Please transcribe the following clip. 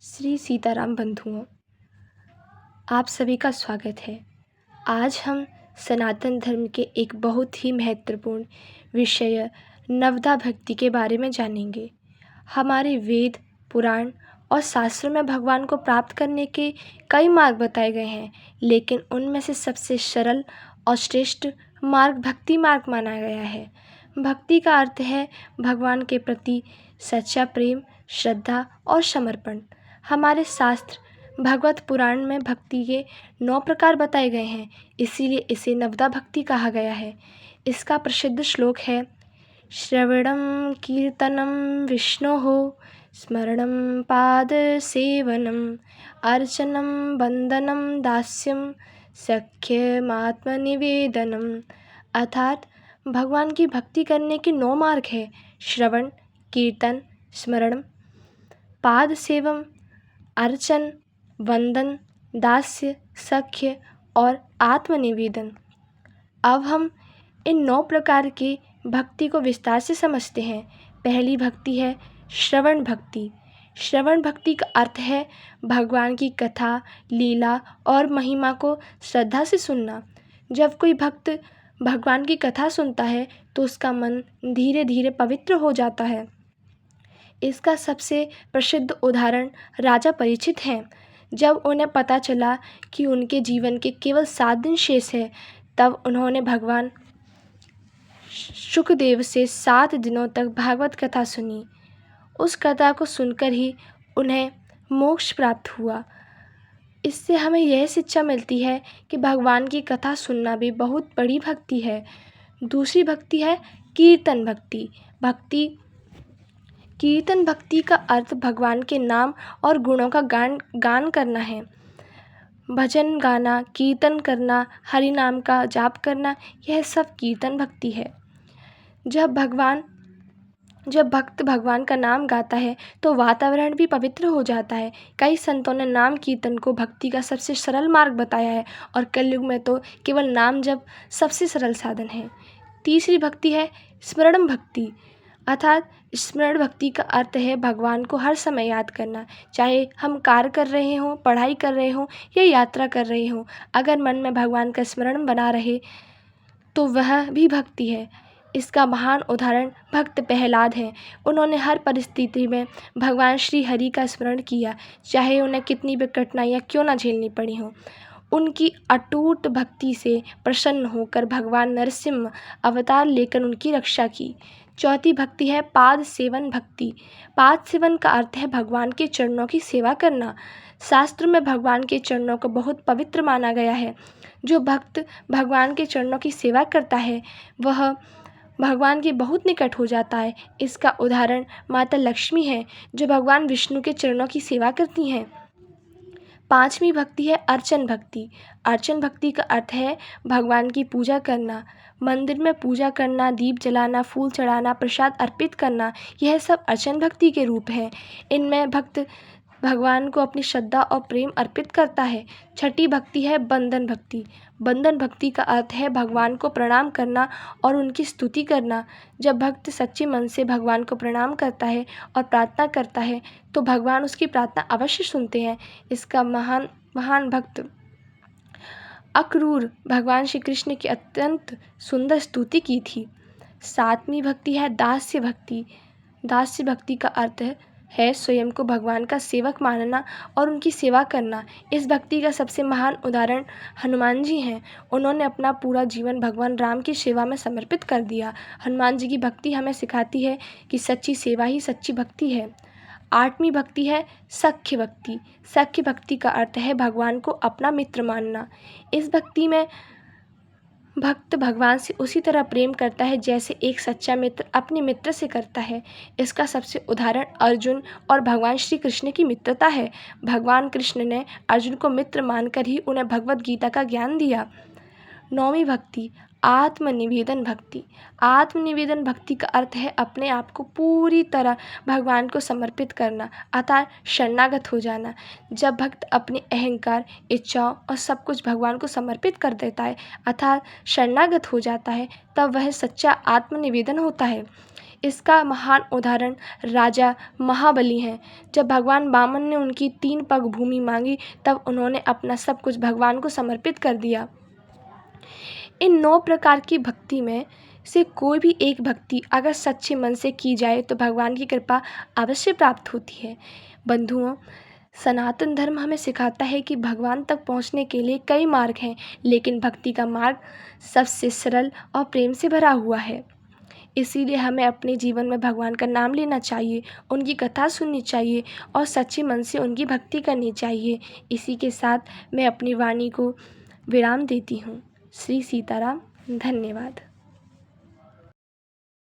श्री सीताराम बंधुओं, आप सभी का स्वागत है। आज हम सनातन धर्म के एक बहुत ही महत्वपूर्ण विषय नवदा भक्ति के बारे में जानेंगे। हमारे वेद, पुराण और शास्त्रों में भगवान को प्राप्त करने के कई मार्ग बताए गए हैं, लेकिन उनमें से सबसे सरल और श्रेष्ठ मार्ग भक्ति मार्ग माना गया है। भक्ति का अर्थ है भगवान के प्रति सच्चा प्रेम, श्रद्धा और समर्पण। हमारे शास्त्र भगवत पुराण में भक्ति के 9 प्रकार बताए गए हैं, इसीलिए इसे नवदा भक्ति कहा गया है। इसका प्रसिद्ध श्लोक है, श्रवणं कीर्तनं विष्णोः स्मरणं पादसेवनम् अर्चनं वंदनं दास्यं सख्यमात्मनिवेदनम्। अर्थात भगवान की भक्ति करने के 9 मार्ग है। श्रवण, कीर्तन, स्मरण, पाद सेवम, अर्चन, वंदन, दास्य, सख्य और आत्मनिवेदन। अब हम इन 9 प्रकार की भक्ति को विस्तार से समझते हैं। पहली भक्ति है श्रवण भक्ति। श्रवण भक्ति का अर्थ है भगवान की कथा, लीला और महिमा को श्रद्धा से सुनना। जब कोई भक्त भगवान की कथा सुनता है तो उसका मन धीरे धीरे पवित्र हो जाता है। इसका सबसे प्रसिद्ध उदाहरण राजा परीक्षित हैं। जब उन्हें पता चला कि उनके जीवन के केवल 7 दिन शेष है, तब उन्होंने भगवान शुकदेव से 7 दिनों तक भागवत कथा सुनी। उस कथा को सुनकर ही उन्हें मोक्ष प्राप्त हुआ। इससे हमें यह शिक्षा मिलती है कि भगवान की कथा सुनना भी बहुत बड़ी भक्ति है। दूसरी भक्ति है कीर्तन भक्ति। कीर्तन भक्ति का अर्थ भगवान के नाम और गुणों का गान करना है। भजन गाना, कीर्तन करना, हरि नाम का जाप करना, यह सब कीर्तन भक्ति है। जब भक्त भगवान का नाम गाता है तो वातावरण भी पवित्र हो जाता है। कई संतों ने नाम कीर्तन को भक्ति का सबसे सरल मार्ग बताया है और कलयुग में तो केवल नाम जप सबसे सरल साधन है। तीसरी भक्ति है स्मरण भक्ति। अर्थात स्मरण भक्ति का अर्थ है भगवान को हर समय याद करना, चाहे हम कार्य कर रहे हों, पढ़ाई कर रहे हों या यात्रा कर रहे हों। अगर मन में भगवान का स्मरण बना रहे तो वह भी भक्ति है। इसका महान उदाहरण भक्त प्रहलाद हैं। उन्होंने हर परिस्थिति में भगवान श्री हरि का स्मरण किया, चाहे उन्हें कितनी भी कठिनाइयाँ क्यों ना झेलनी पड़ी हों। उनकी अटूट भक्ति से प्रसन्न होकर भगवान नरसिंह अवतार लेकर उनकी रक्षा की। चौथी भक्ति है पाद सेवन भक्ति। पाद सेवन का अर्थ है भगवान के चरणों की सेवा करना। शास्त्र में भगवान के चरणों को बहुत पवित्र माना गया है। जो भक्त भगवान के चरणों की सेवा करता है वह भगवान के बहुत निकट हो जाता है। इसका उदाहरण माता लक्ष्मी है, जो भगवान विष्णु के चरणों की सेवा करती हैं। पांचवी भक्ति है अर्चन भक्ति। अर्चन भक्ति का अर्थ है भगवान की पूजा करना, मंदिर में पूजा करना, दीप जलाना, फूल चढ़ाना, प्रसाद अर्पित करना, यह सब अर्चन भक्ति के रूप हैं। इनमें भक्त भगवान को अपनी श्रद्धा और प्रेम अर्पित करता है। छठी भक्ति है बंधन भक्ति। बंधन भक्ति का अर्थ है भगवान को प्रणाम करना और उनकी स्तुति करना। जब भक्त सच्चे मन से भगवान को प्रणाम करता है और प्रार्थना करता है तो भगवान उसकी प्रार्थना अवश्य सुनते हैं। इसका महान भक्त अक्रूर भगवान श्री कृष्ण की अत्यंत सुंदर स्तुति की थी। 7वीं भक्ति है दास्य भक्ति। दास्य भक्ति का अर्थ है स्वयं को भगवान का सेवक मानना और उनकी सेवा करना। इस भक्ति का सबसे महान उदाहरण हनुमान जी हैं। उन्होंने अपना पूरा जीवन भगवान राम की सेवा में समर्पित कर दिया। हनुमान जी की भक्ति हमें सिखाती है कि सच्ची सेवा ही सच्ची भक्ति है। 8वीं भक्ति है सख्य भक्ति। सख्य भक्ति का अर्थ है भगवान को अपना मित्र मानना। इस भक्ति में भक्त भगवान से उसी तरह प्रेम करता है जैसे एक सच्चा मित्र अपने मित्र से करता है। इसका सबसे उदाहरण अर्जुन और भगवान श्री कृष्ण की मित्रता है। भगवान कृष्ण ने अर्जुन को मित्र मानकर ही उन्हें भगवत गीता का ज्ञान दिया। 9वीं भक्ति आत्मनिवेदन भक्ति। आत्मनिवेदन भक्ति का अर्थ है अपने आप को पूरी तरह भगवान को समर्पित करना, अर्थात शरणागत हो जाना। जब भक्त अपने अहंकार, इच्छाओं और सब कुछ भगवान को समर्पित कर देता है, अर्थात शरणागत हो जाता है, तब वह सच्चा आत्मनिवेदन होता है। इसका महान उदाहरण राजा महाबली हैं। जब भगवान वामन ने उनकी 3 पग भूमि मांगी, तब उन्होंने अपना सब कुछ भगवान को समर्पित कर दिया। इन 9 प्रकार की भक्ति में से कोई भी एक भक्ति अगर सच्चे मन से की जाए तो भगवान की कृपा अवश्य प्राप्त होती है। बंधुओं, सनातन धर्म हमें सिखाता है कि भगवान तक पहुंचने के लिए कई मार्ग हैं, लेकिन भक्ति का मार्ग सबसे सरल और प्रेम से भरा हुआ है। इसीलिए हमें अपने जीवन में भगवान का नाम लेना चाहिए, उनकी कथा सुननी चाहिए और सच्चे मन से उनकी भक्ति करनी चाहिए। इसी के साथ मैं अपनी वाणी को विराम देती हूँ। श्री सीताराम। धन्यवाद।